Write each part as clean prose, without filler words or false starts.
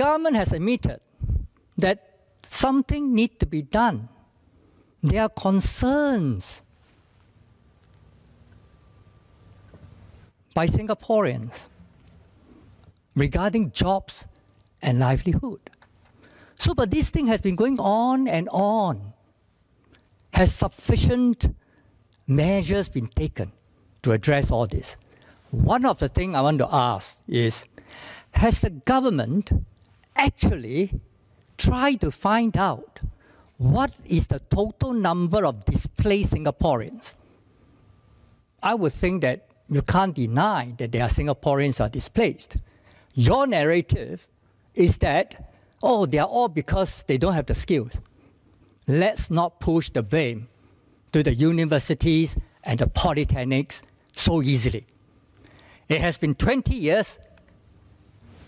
government has admitted that something needs to be done. There are concerns by Singaporeans regarding jobs and livelihood. So, but this thing has been going on and on. Has sufficient measures been taken to address all this? One of the things I want to ask is, has the government actually tried to find out what is the total number of displaced Singaporeans? I would think that you can't deny that there are Singaporeans who are displaced. Your narrative is that, oh, they are all because they don't have the skills. Let's not push the blame to the universities and the polytechnics so easily. It has been 20 years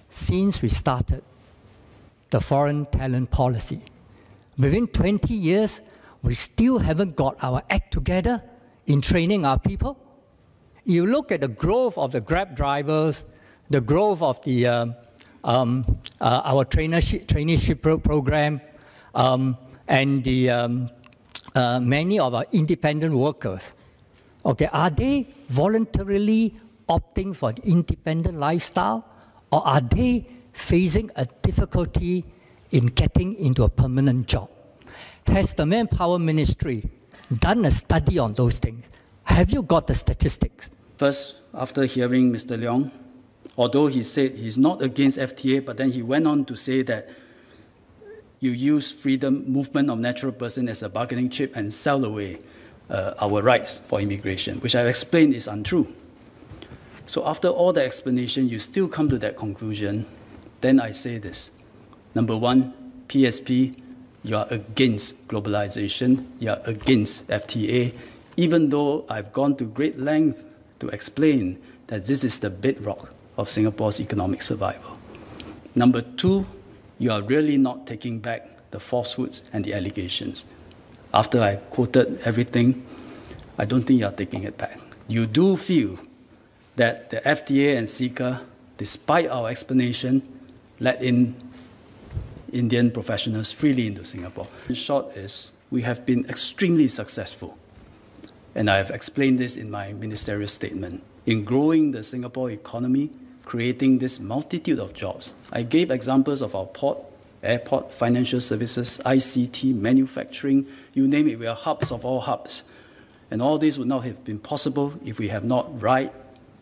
since we started the foreign talent policy. Within 20 years, we still haven't got our act together in training our people. You look at the growth of the Grab drivers, the growth of the our traineeship program, and the many of our independent workers. Okay, are they voluntarily opting for the independent lifestyle, or are they facing a difficulty in getting into a permanent job? Has the Manpower Ministry done a study on those things? Have you got the statistics? First, after hearing Mr. Leong, although he said he's not against FTA, but then he went on to say that you use freedom movement of natural person as a bargaining chip and sell away our rights for immigration, which I've explained is untrue. So after all the explanation, you still come to that conclusion, then I say this. Number one, PSP, you are against globalization, you are against FTA, even though I've gone to great length to explain that this is the bedrock of Singapore's economic survival. Number two, you are really not taking back the falsehoods and the allegations. After I quoted everything, I don't think you are taking it back. You do feel that the FTA and CICA, despite our explanation, let in Indian professionals freely into Singapore. In short is, we have been extremely successful, and I have explained this in my ministerial statement, in growing the Singapore economy, creating this multitude of jobs. I gave examples of our port, airport, financial services, ICT, manufacturing, you name it, we are hubs of all hubs. And all this would not have been possible if we have not ride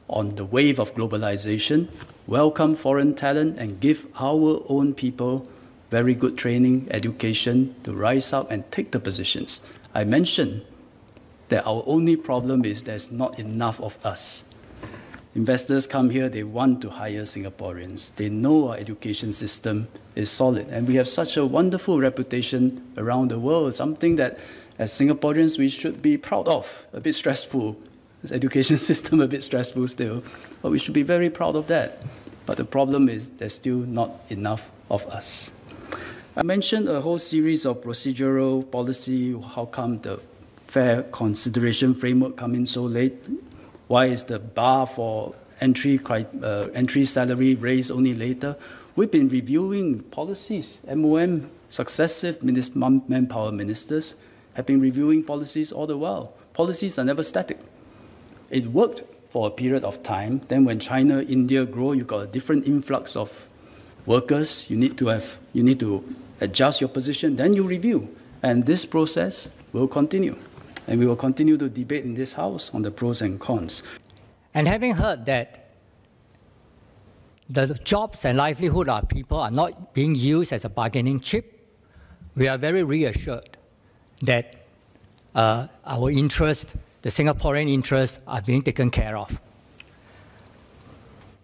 on the wave of globalization, welcome foreign talent, and give our own people very good training, education to rise up and take the positions. I mentioned that our only problem is there's not enough of us. Investors come here, they want to hire Singaporeans. They know our education system is solid. And we have such a wonderful reputation around the world, something that as Singaporeans we should be proud of. A bit stressful, this education system a bit stressful still, but we should be very proud of that. But the problem is there's still not enough of us. I mentioned a whole series of procedural policy, how come the fair consideration framework come in so late? Why is the bar for entry salary raised only later? We've been reviewing policies. MOM, successive manpower ministers have been reviewing policies all the while. Policies are never static. It worked for a period of time. Then when China, India grow, you got a different influx of workers. You need to adjust your position. Then you review. And this process will continue. And we will continue to debate in this House on the pros and cons. And having heard that the jobs and livelihood of people are not being used as a bargaining chip, we are very reassured that our interests, the Singaporean interests, are being taken care of.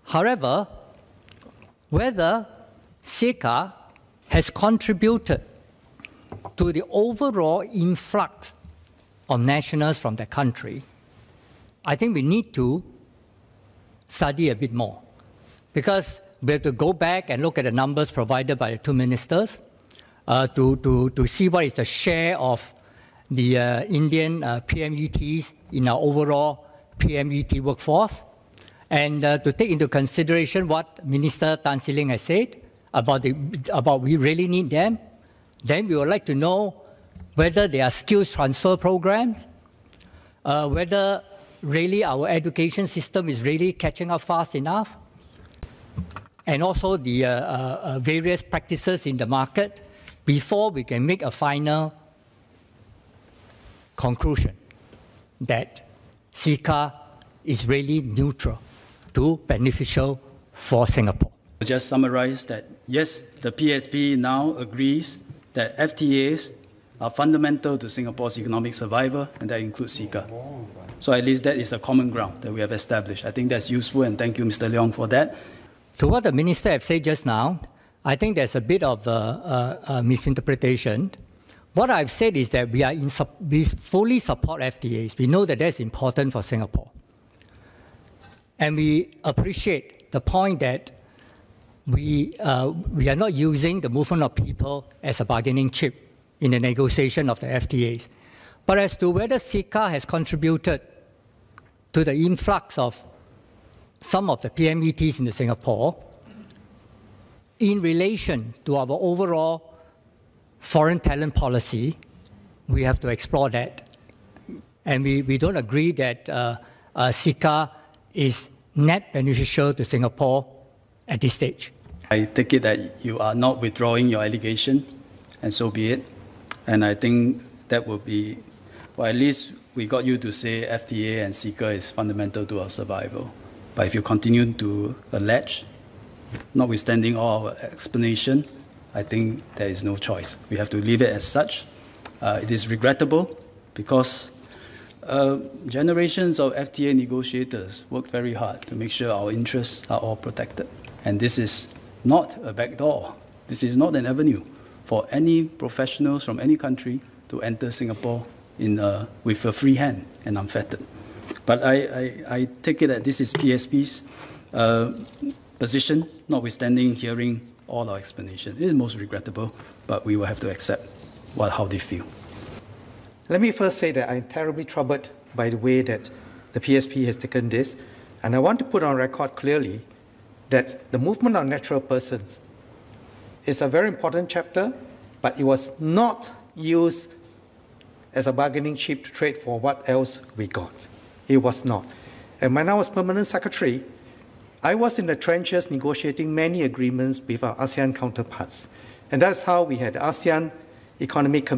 However, whether CICA has contributed to the overall influx of nationals from the country, I think we need to study a bit more, because we have to go back and look at the numbers provided by the two ministers to see what is the share of the Indian PMETs in our overall PMET workforce, and to take into consideration what Minister Tan See Leng has said about we really need them. Then we would like to know whether there are skills transfer programs, whether really our education system is really catching up fast enough, and also the various practices in the market before we can make a final conclusion that CECA is really neutral to beneficial for Singapore. Just summarize that, yes, the PSP now agrees that FTAs are fundamental to Singapore's economic survival, and that includes CECA. So at least that is a common ground that we have established. I think that's useful, and thank you, Mr. Leong, for that. To what the Minister have said just now, I think there's a bit of a misinterpretation. What I've said is that we fully support FTAs. We know that that's important for Singapore. And we appreciate the point that we are not using the movement of people as a bargaining chip in the negotiation of the FTAs. But as to whether CECA has contributed to the influx of some of the PMETs in Singapore in relation to our overall foreign talent policy, we have to explore that. And we don't agree that CECA is net beneficial to Singapore at this stage. I take it that you are not withdrawing your allegation, and so be it. And I think that will be, well, at least we got you to say FTA and CECA is fundamental to our survival. But if you continue to allege, notwithstanding all our explanation, I think there is no choice. We have to leave it as such. It is regrettable because generations of FTA negotiators worked very hard to make sure our interests are all protected. And this is not a backdoor. This is not an avenue for any professionals from any country to enter Singapore with a free hand and unfettered. But I take it that this is PSP's position, notwithstanding hearing all our explanation. It is most regrettable, but we will have to accept how they feel. Let me first say that I'm terribly troubled by the way that the PSP has taken this, and I want to put on record clearly that the movement of natural persons is a very important chapter, but it was not used as a bargaining chip to trade for what else we got. It was not. And when I was permanent secretary, I was in the trenches negotiating many agreements with our ASEAN counterparts. And that's how we had the ASEAN Economic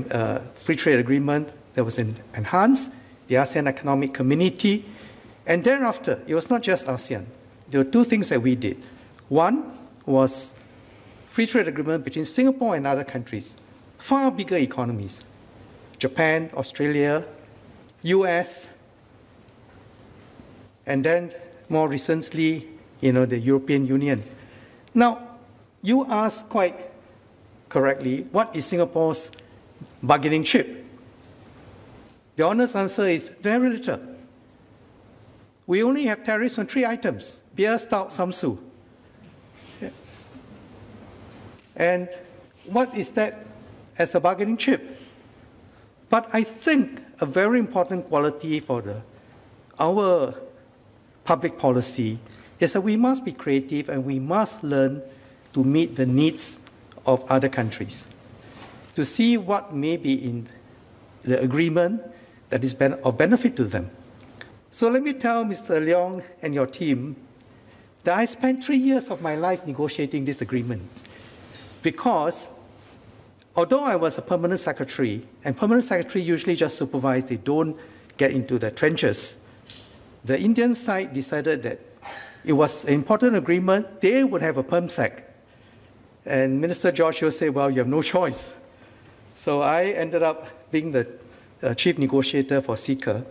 Free Trade Agreement that was enhanced, the ASEAN Economic Community, and thereafter, it was not just ASEAN. There were two things that we did. One was free trade agreement between Singapore and other countries, far bigger economies, Japan, Australia, US, and then more recently, the European Union. Now, you asked quite correctly, what is Singapore's bargaining chip? The honest answer is very little. We only have tariffs on 3 items: beer, stout, samsu. And what is that as a bargaining chip? But I think a very important quality for our public policy is that we must be creative and we must learn to meet the needs of other countries, to see what may be in the agreement that is of benefit to them. So let me tell Mr. Leong and your team that I spent 3 years of my life negotiating this agreement, because although I was a permanent secretary, and permanent secretary usually just supervise, they don't get into the trenches, the Indian side decided that it was an important agreement, they would have a PERMSEC. And Minister George will say, well, you have no choice. So I ended up being the chief negotiator for CECA.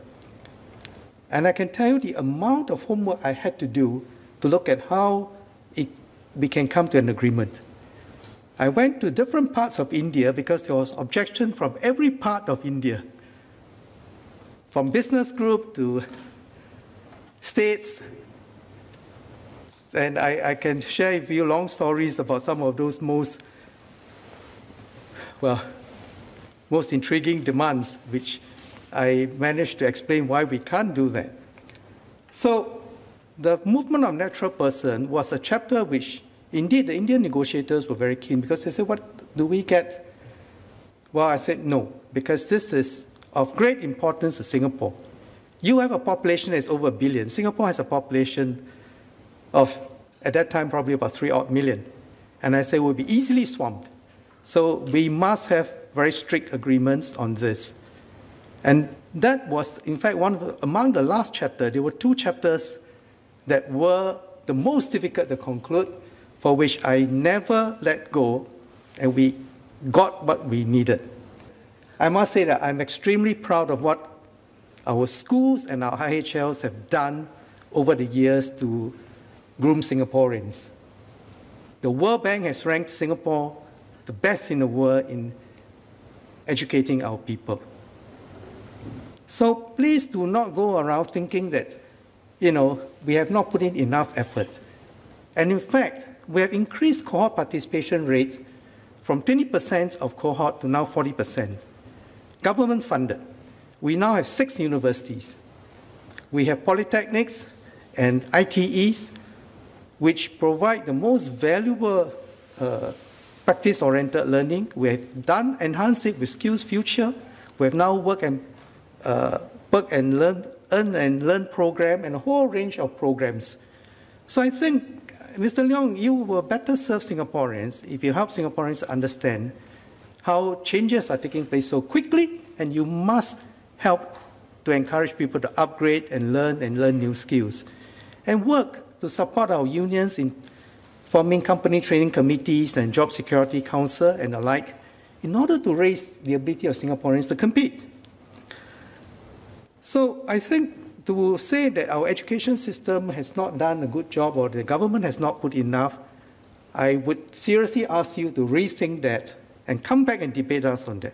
And I can tell you the amount of homework I had to do to look at how we can come to an agreement. I went to different parts of India because there was objection from every part of India, from business group to states. And I can share with you long stories about some of those most intriguing demands, which I managed to explain why we can't do that. So the movement of natural person was a chapter which Indeed, the Indian negotiators were very keen because they said, what do we get? Well, I said no, because this is of great importance to Singapore. You have a population that's over 1 billion. Singapore has a population of, at that time, probably about 3 odd million. And I said we'll be easily swamped. So we must have very strict agreements on this. And that was, in fact, among the last chapter, there were 2 chapters that were the most difficult to conclude, for which I never let go, and we got what we needed. I must say that I'm extremely proud of what our schools and our IHLs have done over the years to groom Singaporeans. The World Bank has ranked Singapore the best in the world in educating our people. So please do not go around thinking that, we have not put in enough effort. And in fact, we have increased cohort participation rates from 20% of cohort to now 40%. Government funded. We now have 6 universities. We have polytechnics and ITEs, which provide the most valuable practice-oriented learning. We have enhanced it with Skills Future. We have now earn and learn program and a whole range of programs. So I think, Mr. Leong, you will better serve Singaporeans if you help Singaporeans understand how changes are taking place so quickly, and you must help to encourage people to upgrade and learn new skills. And work to support our unions in forming company training committees and job security council and the like, in order to raise the ability of Singaporeans to compete. So I think to say that our education system has not done a good job or the government has not put enough, I would seriously ask you to rethink that and come back and debate us on that.